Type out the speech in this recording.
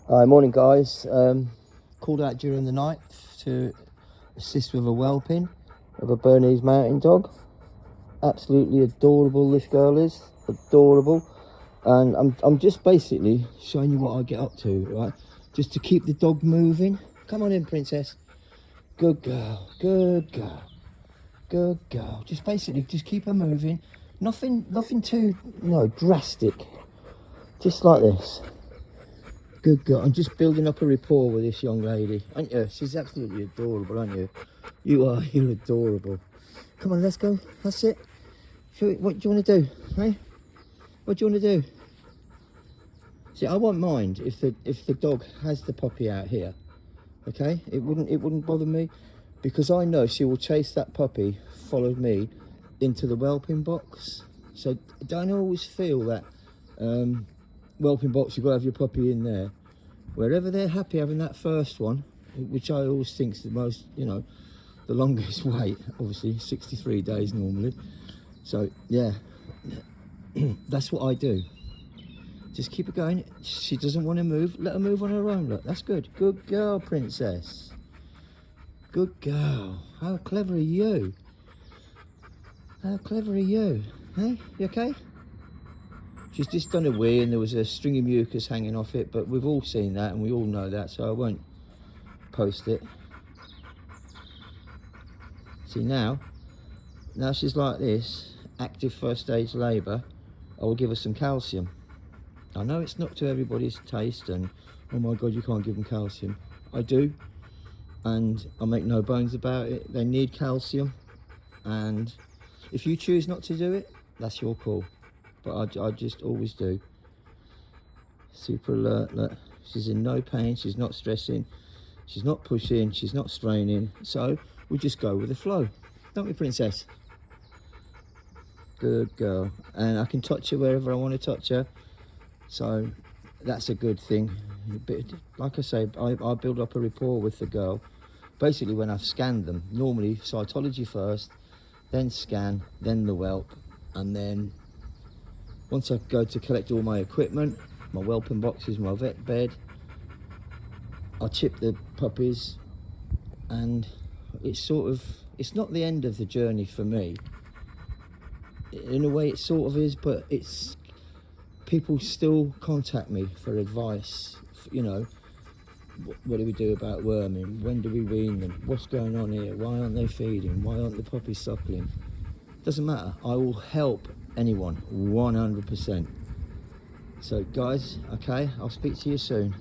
Hi, morning guys. Called out during the night to assist with a whelping of a Bernese mountain dog. Absolutely adorable, this girl is. Adorable. And I'm just basically showing you what I get up to, right? Just to keep the dog moving. Come on in, princess. Good girl, good girl, good girl. Just basically, just keep her moving. Nothing too, drastic. Just like this. Good girl. I'm just building up a rapport with this young lady, aren't you? She's absolutely adorable, aren't you? You're adorable. Come on, let's go. That's it. What do you want to do, hey? What do you want to do? See, I won't mind if the dog has the puppy out here, okay? It wouldn't bother me, because I know she will chase that puppy, follow me into the whelping box. So don't always feel that whelping box, you've got to have your puppy in there. Wherever they're happy having that first one, which I always think is the most, the longest wait, obviously 63 days normally. So yeah, that's what I do. Just keep it going. She doesn't want to move, let her move on her own. Look, that's good. Good girl, princess. Good girl. How clever are you? How clever are you? Hey, you okay? She's just done a wee and there was a string of mucus hanging off it, but we've all seen that and we all know that, so I won't post it. See, now she's like this, active first stage labour, I will give her some calcium. I know it's not to everybody's taste and, oh my God, you can't give them calcium. I do, and I make no bones about it. They need calcium, and if you choose not to do it, that's your call. But I just always do. Super alert, look. She's in no pain, she's not stressing, she's not pushing, she's not straining. So we just go with the flow, don't we, princess? Good girl. And I can touch her wherever I want to touch her. So that's a good thing. Like I say, I build up a rapport with the girl. Basically when I've scanned them, normally cytology first, then scan, then the whelp, and then once I go to collect all my equipment, my whelping boxes, my vet bed, I chip the puppies, and it's not the end of the journey for me. In a way it sort of is, but it's, people still contact me for advice, what do we do about worming, when do we wean them, what's going on here, why aren't they feeding, why aren't the puppies suckling? Doesn't matter, I will help anyone 100%. So guys, okay, I'll speak to you soon.